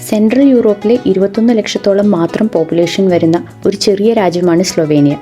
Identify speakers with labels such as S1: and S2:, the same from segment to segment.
S1: Central യൂറോപ്പിലെ 21 ലക്ഷത്തോളം മാത്രം പോപ്പുലേഷൻ വരുന്ന ഒരു ചെറിയ രാജ്യമാണ് Slovenia.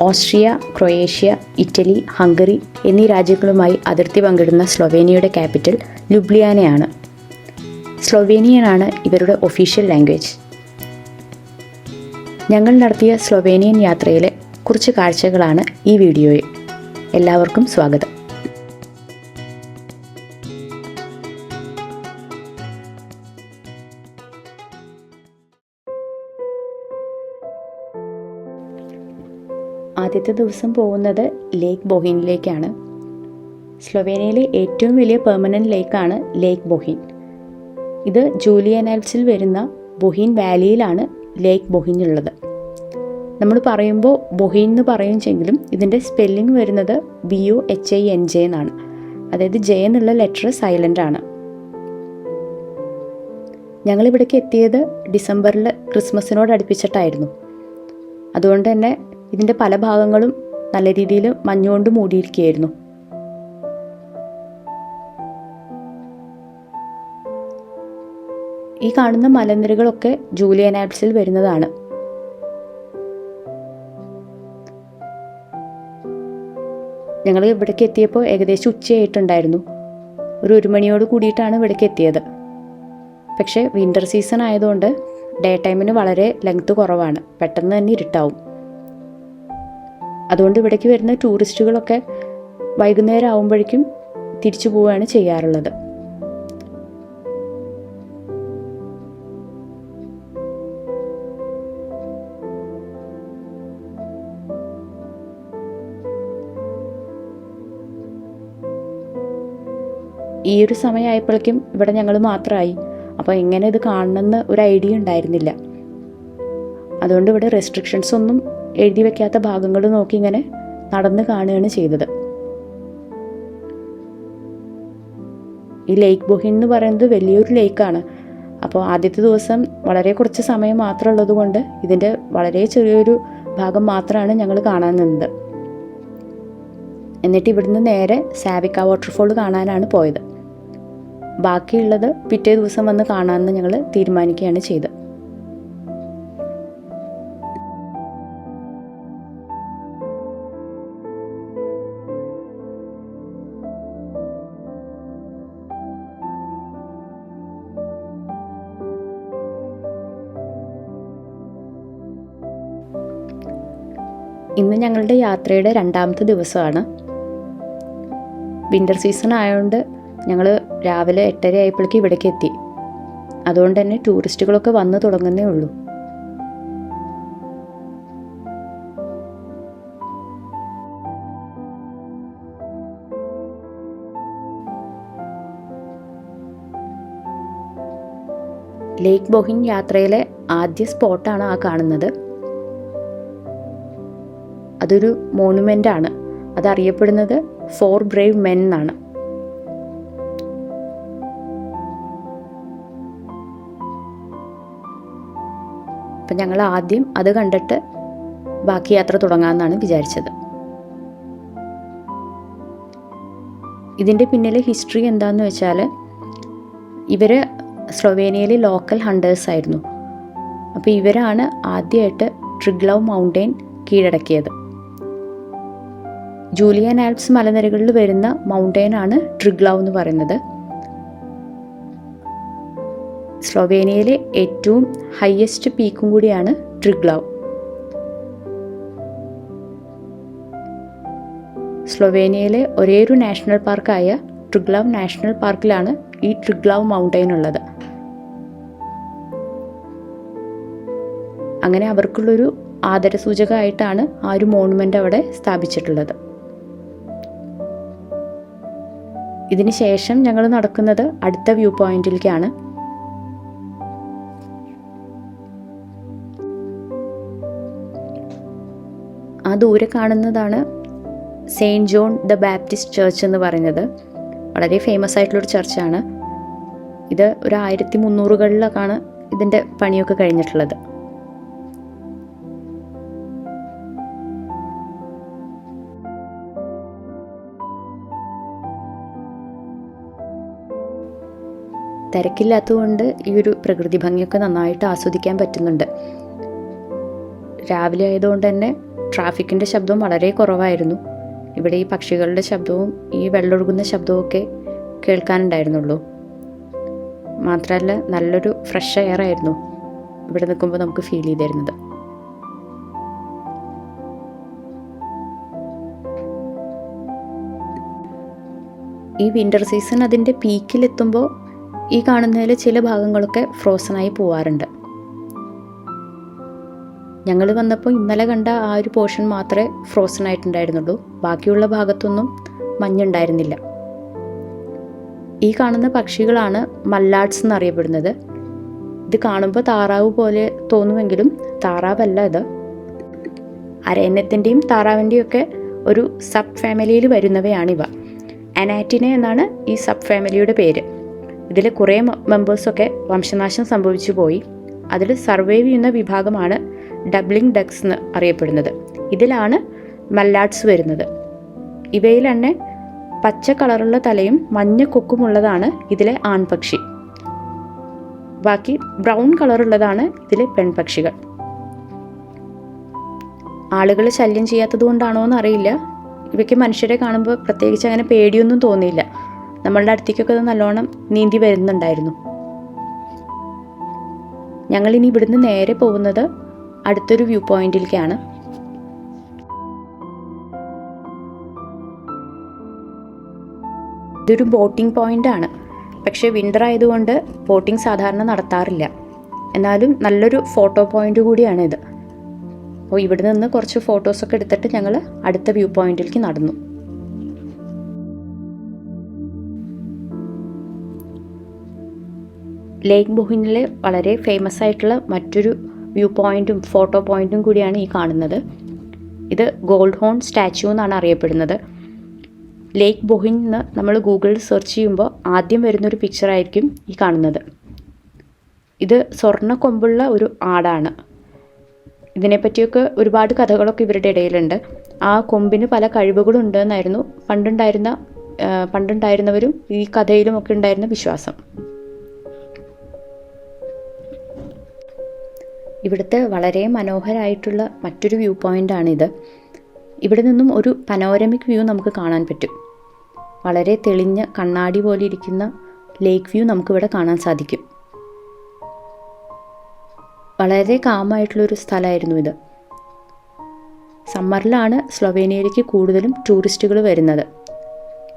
S1: Austria, Croatia, Italy, Hungary എന്നീ രാജ്യങ്ങളുമായി അതിർത്തി പങ്കിടുന്ന സ്ലൊവേനിയയുടെ ക്യാപിറ്റൽ ലുബ്ലിയാനയാണ്. സ്ലൊവേനിയനാണ് ഇവരുടെ ഒഫീഷ്യൽ ലാംഗ്വേജ്. ഞങ്ങൾ നടത്തിയ സ്ലൊവേനിയൻ യാത്രയിലെ കുറച്ച് കാഴ്ചകളാണ് ഈ വീഡിയോയിൽ. എല്ലാവർക്കും സ്വാഗതം. ആദ്യത്തെ ദിവസം പോകുന്നത് ലേക്ക് ബൊഹീനിലേക്കാണ്. സ്ലൊവേനിയയിലെ ഏറ്റവും വലിയ പെർമനൻറ്റ് ലേക്കാണ് ലേക്ക് ബൊഹീൻ. ഇത് ജൂലിയൻ ആൽപ്സിൽ വരുന്ന ബൊഹീൻ വാലിയിലാണ് ലേക്ക് ബൊഹീൻ ഉള്ളത്. നമ്മൾ പറയുമ്പോൾ ബൊഹീൻ എന്ന് പറയുമെങ്കിലും ഇതിൻ്റെ സ്പെല്ലിംഗ് വരുന്നത് BOHINJ എന്നാണ്. അതായത് ജെ എന്നുള്ള ലെറ്റർ സൈലൻ്റ് ആണ്. ഞങ്ങളിവിടേക്ക് എത്തിയത് ഡിസംബറിൽ ക്രിസ്മസിനോട് അടുപ്പിച്ചിട്ടായിരുന്നു. അതുകൊണ്ട് തന്നെ ഇതിൻ്റെ പല ഭാഗങ്ങളും നല്ല രീതിയിൽ മഞ്ഞുകൊണ്ട് മൂടിയിരിക്കുകയായിരുന്നു. ഈ കാണുന്ന മലനിരകളൊക്കെ ജൂലിയൻ ആൽപ്സിൽ വരുന്നതാണ്. ഞങ്ങൾ ഇവിടേക്ക് എത്തിയപ്പോൾ ഏകദേശം ഉച്ചയായിട്ടുണ്ടായിരുന്നു. ഒരു 1 മണിയോട് കൂടിയിട്ടാണ് ഇവിടേക്ക് എത്തിയത്. പക്ഷേ വിൻ്റർ സീസൺ ആയതുകൊണ്ട് ഡേ ടൈമിന് വളരെ ലെങ്ത് കുറവാണ്, പെട്ടെന്ന് തന്നെ ഇരുട്ടാവും. അതുകൊണ്ട് ഇവിടേക്ക് വരുന്ന ടൂറിസ്റ്റുകളൊക്കെ വൈകുന്നേരം ആകുമ്പോഴേക്കും തിരിച്ചു പോവുകയാണ് ചെയ്യാറുള്ളത്. ഈ ഒരു സമയമായപ്പോഴേക്കും ഇവിടെ ഞങ്ങൾ മാത്രമായി. അപ്പോൾ എങ്ങനെ ഇത് കാണണമെന്ന് ഒരു ഐഡിയ ഉണ്ടായിരുന്നില്ല. അതുകൊണ്ട് ഇവിടെ റെസ്ട്രിക്ഷൻസ് ഒന്നും എഴുതി വയ്ക്കാത്ത ഭാഗങ്ങൾ നോക്കി ഇങ്ങനെ നടന്ന് കാണുകയാണ് ചെയ്തത്. ഈ ലേക്ക് ബൊഹീൻ എന്ന് പറയുന്നത് വലിയൊരു ലേക്കാണ്. അപ്പോൾ ആദ്യത്തെ ദിവസം വളരെ കുറച്ച് സമയം മാത്രം ഉള്ളത് കൊണ്ട് ഇതിൻ്റെ വളരെ ചെറിയൊരു ഭാഗം മാത്രമാണ് ഞങ്ങൾ കാണാൻ നിന്നത്. എന്നിട്ട് ഇവിടുന്ന് നേരെ സാവിക്ക വാട്ടർഫോൾ കാണാനാണ് പോയത്. ബാക്കിയുള്ളത് പിറ്റേ ദിവസം വന്ന് കാണാമെന്ന് ഞങ്ങൾ തീരുമാനിക്കുകയാണ് ചെയ്തത്. ഇന്ന് ഞങ്ങളുടെ യാത്രയുടെ 2ാമത്തെ ദിവസമാണ്. വിൻ്റർ സീസൺ ആയതുകൊണ്ട് ഞങ്ങൾ രാവിലെ 8:30 ആയപ്പോഴേക്കും ഇവിടേക്ക് എത്തി. അതുകൊണ്ട് തന്നെ ടൂറിസ്റ്റുകളൊക്കെ വന്ന് തുടങ്ങുന്നേ ഉള്ളൂ. ലേക്ക് ബൊഹീൻ യാത്രയിലെ ആദ്യ സ്പോട്ടാണ് ആ കാണുന്നത്. അതൊരു മോണുമെൻ്റ് ആണ്. അതറിയപ്പെടുന്നത് 4 ബ്രേവ് മെൻ എന്നാണ്. അപ്പം ഞങ്ങൾ ആദ്യം അത് കണ്ടിട്ട് ബാക്കി യാത്ര തുടങ്ങാമെന്നാണ് വിചാരിച്ചത്. ഇതിൻ്റെ പിന്നിലെ ഹിസ്റ്ററി എന്താണെന്ന് വെച്ചാൽ, ഇവർ സ്ലൊവേനിയയിലെ ലോക്കൽ ഹണ്ടേഴ്സ് ആയിരുന്നു. അപ്പോൾ ഇവരാണ് ആദ്യമായിട്ട് ട്രിഗ്ലവ് മൗണ്ടെയിൻ കീഴടക്കിയത്. ജൂലിയൻ ആൽപ്സ് മലനിരകളിൽ വരുന്ന മൗണ്ടെയിനാണ് ട്രിഗ്ലവ് എന്ന് പറയുന്നത്. സ്ലൊവേനിയയിലെ ഏറ്റവും ഹയസ്റ്റ് പീക്കും കൂടിയാണ് ട്രിഗ്ലവ്. സ്ലൊവേനിയയിലെ ഒരേയൊരു നാഷണൽ പാർക്കായ ട്രിഗ്ലവ് നാഷണൽ പാർക്കിലാണ് ഈ ട്രിഗ്ലവ് മൗണ്ടെയിൻ ഉള്ളത്. അങ്ങനെ അവർക്കുള്ളൊരു ആദരസൂചകമായിട്ടാണ് ആ ഒരു മോണുമെൻ്റ് അവിടെ സ്ഥാപിച്ചിട്ടുള്ളത്. ഇതിന് ശേഷം ഞങ്ങൾ നടക്കുന്നത് അടുത്ത വ്യൂ പോയിന്റിലേക്കാണ്. ആ ദൂരെ കാണുന്നതാണ് saint John the Baptist church എന്ന് പറയുന്നത്. വളരെ ഫേമസ് ആയിട്ടുള്ളൊരു ചർച്ചാണ് ഇത്. ഒരു 1300കളിലൊക്കെയാണ് ഇതിൻ്റെ പണിയൊക്കെ കഴിഞ്ഞിട്ടുള്ളത്. തിരക്കില്ലാത്തതുകൊണ്ട് ഈ ഒരു പ്രകൃതി ഭംഗിയൊക്കെ നന്നായിട്ട് ആസ്വദിക്കാൻ പറ്റുന്നുണ്ട്. രാവിലെ ആയതുകൊണ്ട് തന്നെ ട്രാഫിക്കിൻ്റെ ശബ്ദവും വളരെ കുറവായിരുന്നു. ഇവിടെ ഈ പക്ഷികളുടെ ശബ്ദവും ഈ വെള്ളമൊഴുകുന്ന ശബ്ദവും ഒക്കെ കേൾക്കാനുണ്ടായിരുന്നുള്ളൂ. മാത്രമല്ല നല്ലൊരു ഫ്രഷ് എയർ ആയിരുന്നു ഇവിടെ നിൽക്കുമ്പോൾ നമുക്ക് ഫീൽ ചെയ്തിരുന്നത്. ഈ വിൻ്റർ സീസൺ അതിൻ്റെ പീക്കിലെത്തുമ്പോൾ ഈ കാണുന്നതിൽ ചില ഭാഗങ്ങളൊക്കെ ഫ്രോസണായി പോവാറുണ്ട്. ഞങ്ങൾ വന്നപ്പോൾ ഇന്നലെ കണ്ട ആ ഒരു പോർഷൻ മാത്രമേ ഫ്രോസൺ ആയിട്ടുണ്ടായിരുന്നുള്ളൂ. ബാക്കിയുള്ള ഭാഗത്തൊന്നും മഞ്ഞുണ്ടായിരുന്നില്ല. ഈ കാണുന്ന പക്ഷികളാണ് മല്ലാഡ്സ് എന്നറിയപ്പെടുന്നത്. ഇത് കാണുമ്പോൾ താറാവ് പോലെ തോന്നുമെങ്കിലും താറാവല്ല ഇത്. അരയന്നത്തിൻ്റെയും താറാവിൻ്റെയും ഒക്കെ ഒരു സബ് ഫാമിലിയിൽ വരുന്നവയാണിവ. അനാറ്റിനെ എന്നാണ് ഈ സബ് ഫാമിലിയുടെ പേര്. ഇതിൽ കുറേ മെമ്പേഴ്സൊക്കെ വംശനാശം സംഭവിച്ചു പോയി. അതിൽ സർവൈവ് ചെയ്യുന്ന വിഭാഗമാണ് ഡബ്ലിംഗ് ഡക്സ് എന്ന് അറിയപ്പെടുന്നത്. ഇതിലാണ് മല്ലാഡ്സ് വരുന്നത്. ഇവയിൽ തന്നെ പച്ച കളറുള്ള തലയും മഞ്ഞ കൊക്കുമുള്ളതാണ് ഇതിലെ ആൺപക്ഷി. ബാക്കി ബ്രൗൺ കളറുള്ളതാണ് ഇതിലെ പെൺപക്ഷികൾ. ആളുകൾ ശല്യം ചെയ്യാത്തത് കൊണ്ടാണോ എന്നറിയില്ല, ഇവയ്ക്ക് മനുഷ്യരെ കാണുമ്പോൾ പ്രത്യേകിച്ച് അങ്ങനെ പേടിയൊന്നും തോന്നിയില്ല. നമ്മളുടെ അടുത്തേക്കൊക്കെ നല്ലോണം നീന്തി വരുന്നുണ്ടായിരുന്നു. ഞങ്ങളിനി ഇവിടുന്ന് നേരെ പോകുന്നത് അടുത്തൊരു വ്യൂ പോയിന്റിലേക്കാണ്. ഇതൊരു ബോട്ടിംഗ് പോയിൻ്റാണ്. പക്ഷേ വിൻ്റർ ആയതുകൊണ്ട് ബോട്ടിംഗ് സാധാരണ നടത്താറില്ല. എന്നാലും നല്ലൊരു ഫോട്ടോ പോയിൻ്റ് കൂടിയാണിത്. അപ്പോൾ ഇവിടെ നിന്ന് കുറച്ച് ഫോട്ടോസൊക്കെ എടുത്തിട്ട് ഞങ്ങൾ അടുത്ത വ്യൂ പോയിന്റിലേക്ക് നടന്നു. ലേക്ക് ബൊഹിനിലെ വളരെ ഫേമസ് ആയിട്ടുള്ള മറ്റൊരു വ്യൂ പോയിൻറ്റും ഫോട്ടോ പോയിൻറ്റും കൂടിയാണ് ഈ കാണുന്നത്. ഇത് ഗോൾഡ് ഹോൺ സ്റ്റാച്യു എന്നാണ് അറിയപ്പെടുന്നത്. ലേക്ക് ബൊഹിൻ എന്ന് നമ്മൾ ഗൂഗിളിൽ സെർച്ച് ചെയ്യുമ്പോൾ ആദ്യം വരുന്നൊരു പിക്ചറായിരിക്കും ഈ കാണുന്നത്. ഇത് സ്വർണ്ണ കൊമ്പുള്ള ഒരു ആടാണ്. ഇതിനെപ്പറ്റിയൊക്കെ ഒരുപാട് കഥകളൊക്കെ ഇവരുടെ ഇടയിലുണ്ട്. ആ കൊമ്പിന് പല കഴിവുകളുണ്ട് എന്നായിരുന്നു പണ്ടുണ്ടായിരുന്നവരും ഈ കഥയിലുമൊക്കെ ഉണ്ടായിരുന്ന വിശ്വാസം. ഇവിടുത്തെ വളരെ മനോഹരമായിട്ടുള്ള മറ്റൊരു വ്യൂ പോയിൻ്റാണിത്. ഇവിടെ നിന്നും ഒരു പനോരമിക് വ്യൂ നമുക്ക് കാണാൻ പറ്റും. വളരെ തെളിഞ്ഞ കണ്ണാടി പോലെ ഇരിക്കുന്ന ലേക്ക് വ്യൂ നമുക്കിവിടെ കാണാൻ സാധിക്കും. വളരെ കാമായിട്ടുള്ളൊരു സ്ഥലമായിരുന്നു ഇത്. സമ്മറിലാണ് സ്ലൊവേനിയയിലേക്ക് കൂടുതലും ടൂറിസ്റ്റുകൾ വരുന്നത്.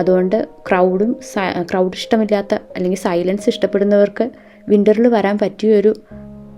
S1: അതുകൊണ്ട് ക്രൗഡ് ഇഷ്ടമില്ലാത്ത അല്ലെങ്കിൽ സൈലൻസ് ഇഷ്ടപ്പെടുന്നവർക്ക് വിൻ്ററിൽ വരാൻ പറ്റിയൊരു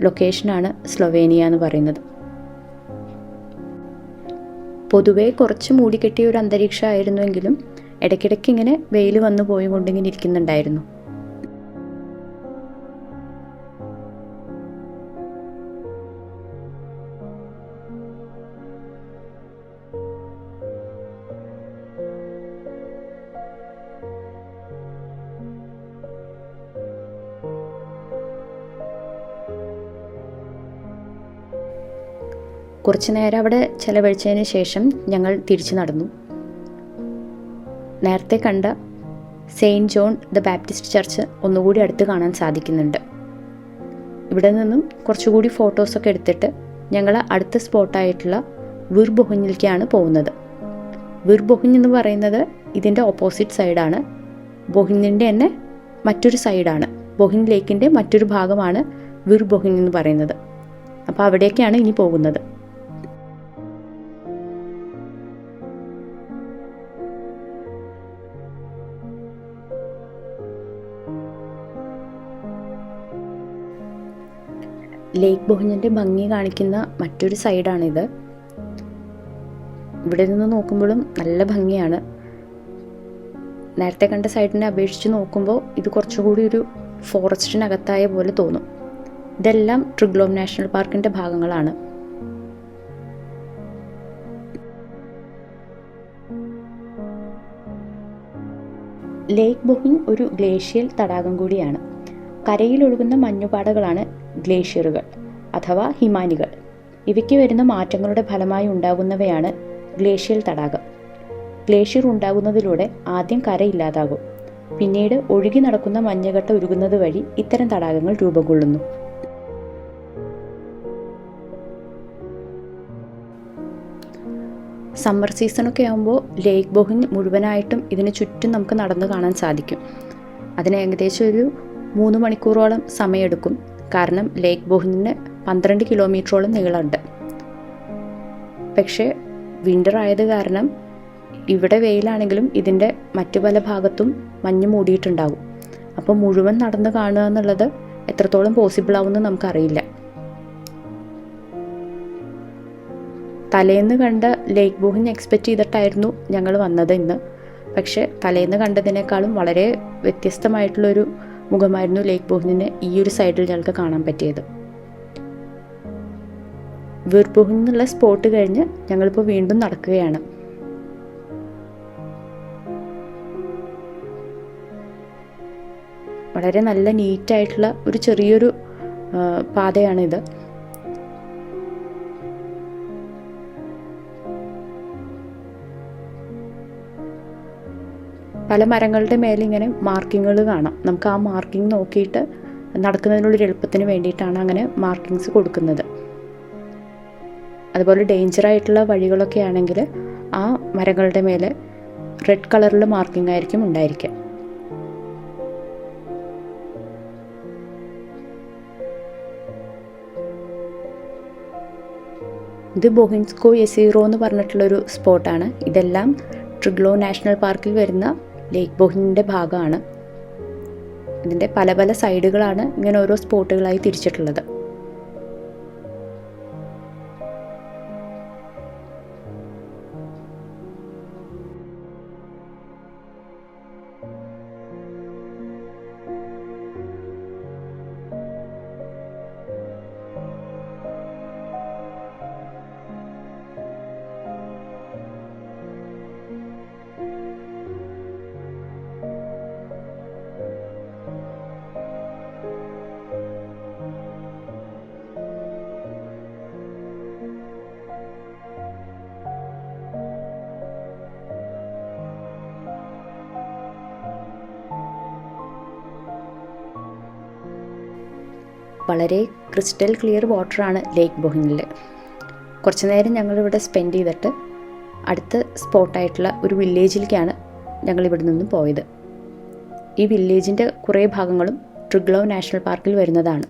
S1: ലൊക്കേഷനാണ് സ്ലൊവേനിയ എന്ന് പറയുന്നത്. പൊതുവേ കുറച്ച് മൂടിക്കെട്ടിയ ഒരു അന്തരീക്ഷമായിരുന്നുവെങ്കിലും ഇടയ്ക്കിടയ്ക്ക് ഇങ്ങനെ വെയിൽ വന്നു പോയി കൊണ്ടിങ്ങനെ ഇരിക്കുന്നുണ്ടായിരുന്നു. കുറച്ച് നേരം അവിടെ ചെലവഴിച്ചതിന് ശേഷം ഞങ്ങൾ തിരിച്ചു നടന്നു. നേരത്തെ കണ്ട saint John the Baptist church ഒന്നുകൂടി അടുത്ത് കാണാൻ സാധിക്കുന്നുണ്ട്. ഇവിടെ നിന്നും കുറച്ചുകൂടി ഫോട്ടോസൊക്കെ എടുത്തിട്ട് ഞങ്ങൾ അടുത്ത സ്പോട്ടായിട്ടുള്ള വിർ ബൊഹിനിലേക്കാണ് പോകുന്നത്. വിർ ബൊഹിൻ എന്ന് പറയുന്നത് ഇതിൻ്റെ ഓപ്പോസിറ്റ് സൈഡാണ്. ബൊഹിനിൻ്റെ തന്നെ മറ്റൊരു സൈഡാണ്. ബൊഹിൻ ലേക്കിൻ്റെ മറ്റൊരു ഭാഗമാണ് വിർ ബൊഹിൻ എന്ന് പറയുന്നത്. അപ്പോൾ അവിടേക്കാണ് ഇനി പോകുന്നത്. ലേക്ക് ബൊഹിനിൻ്റെ ഭംഗി കാണിക്കുന്ന മറ്റൊരു സൈഡാണിത്. ഇവിടെ നിന്ന് നോക്കുമ്പോഴും നല്ല ഭംഗിയാണ്. നേരത്തെ കണ്ട സൈഡിനെ അപേക്ഷിച്ച് നോക്കുമ്പോൾ ഇത് കുറച്ചുകൂടി ഒരു ഫോറസ്റ്റിനകത്തായ പോലെ തോന്നും. ഇതെല്ലാം ട്രിഗ്ലോം നാഷണൽ പാർക്കിൻ്റെ ഭാഗങ്ങളാണ്. ലേക്ക് ബൊഹിൻ ഒരു ഗ്ലേഷ്യൽ തടാകം കൂടിയാണ്. കരയിലൊഴുകുന്ന മഞ്ഞുപാടകളാണ് ഗ്ലേഷ്യറുകൾ അഥവാ ഹിമാനികൾ. ഇവയ്ക്ക് വരുന്ന മാറ്റങ്ങളുടെ ഫലമായി ഉണ്ടാകുന്നവയാണ് ഗ്ലേഷ്യൽ തടാകം. ഗ്ലേഷ്യർ ഉണ്ടാകുന്നതിലൂടെ ആദ്യം കര ഇല്ലാതാകും. പിന്നീട് ഒഴുകി നടക്കുന്ന മഞ്ഞുകട്ട ഉരുകുന്നത് വഴി ഇത്തരം തടാകങ്ങൾ രൂപം കൊള്ളുന്നു. സമ്മർ സീസണൊക്കെ ആകുമ്പോൾ ലേക്ക് ബൊഹിൻ മുഴുവനായിട്ടും ഇതിന് ചുറ്റും നമുക്ക് നടന്നു കാണാൻ സാധിക്കും. അതിന് ഏകദേശം ഒരു 3 മണിക്കൂറോളം സമയമെടുക്കും. കാരണം ലേക്ക് ബൊഹിന് 12 കിലോമീറ്ററോളം നീളമുണ്ട്. പക്ഷേ വിൻ്റർ ആയത് കാരണം ഇവിടെ വെയിലാണെങ്കിലും ഇതിൻ്റെ മറ്റു പല ഭാഗത്തും മഞ്ഞ് മൂടിയിട്ടുണ്ടാകും. അപ്പോൾ മുഴുവൻ നടന്ന് കാണുക എന്നുള്ളത് എത്രത്തോളം പോസിബിൾ ആവുമെന്ന് നമുക്കറിയില്ല. തലേന്ന് കണ്ട ലേക്ക് ബൊഹിൻ എക്സ്പെക്റ്റ് ചെയ്തിട്ടായിരുന്നു ഞങ്ങൾ വന്നത് ഇന്ന്. പക്ഷേ തലേന്ന് കണ്ടതിനേക്കാളും വളരെ വ്യത്യസ്തമായിട്ടുള്ളൊരു മുഖമായിരുന്നു ലേക്ക് ബൊഹിന് ഈ ഒരു സൈഡിൽ ഞങ്ങൾക്ക് കാണാൻ പറ്റിയത്. വീർബൊഹിൻ എന്നുള്ള സ്പോട്ട് കഴിഞ്ഞ് ഞങ്ങളിപ്പോൾ വീണ്ടും നടക്കുകയാണ്. വളരെ നല്ല നീറ്റായിട്ടുള്ള ഒരു ചെറിയൊരു പാതയാണിത്. പല മരങ്ങളുടെ മേലെ ഇങ്ങനെ മാർക്കിങ്ങുകൾ കാണാം. നമുക്ക് ആ മാർക്കിംഗ് നോക്കിയിട്ട് നടക്കുന്നതിനുള്ളൊരു എളുപ്പത്തിന് വേണ്ടിയിട്ടാണ് അങ്ങനെ മാർക്കിങ്സ് കൊടുക്കുന്നത്. അതുപോലെ ഡേഞ്ചറായിട്ടുള്ള വഴികളൊക്കെ ആണെങ്കിൽ ആ മരങ്ങളുടെ മേലെ റെഡ് കളറിൽ മാർക്കിംഗ് ആയിരിക്കും ഉണ്ടായിരിക്കുക. ഇത് ബൊഹിൻസ്കോ യെസീറോ എന്ന് പറഞ്ഞിട്ടുള്ളൊരു സ്പോട്ടാണ്. ഇതെല്ലാം ട്രിഗ്ലോ നാഷണൽ പാർക്കിൽ വരുന്ന ലേക്ക് ബൊഹിനിൻ്റെ ഭാഗമാണ്. ഇതിൻ്റെ പല പല സൈഡുകളാണ് ഇങ്ങനെ ഓരോ സ്പോട്ടുകളായി തിരിച്ചിട്ടുള്ളത്. വളരെ ക്രിസ്റ്റൽ ക്ലിയർ വാട്ടറാണ് ലേക്ക് ബൊഹിനിൽ. കുറച്ച് നേരം ഞങ്ങളിവിടെ സ്പെൻഡ് ചെയ്തിട്ട് അടുത്ത സ്പോട്ടായിട്ടുള്ള ഒരു വില്ലേജിലേക്കാണ് ഞങ്ങളിവിടെ നിന്നും പോയത്. ഈ വില്ലേജിൻ്റെ കുറേ ഭാഗങ്ങളും ട്രിഗ്ലോ നാഷണൽ പാർക്കിൽ വരുന്നതാണ്.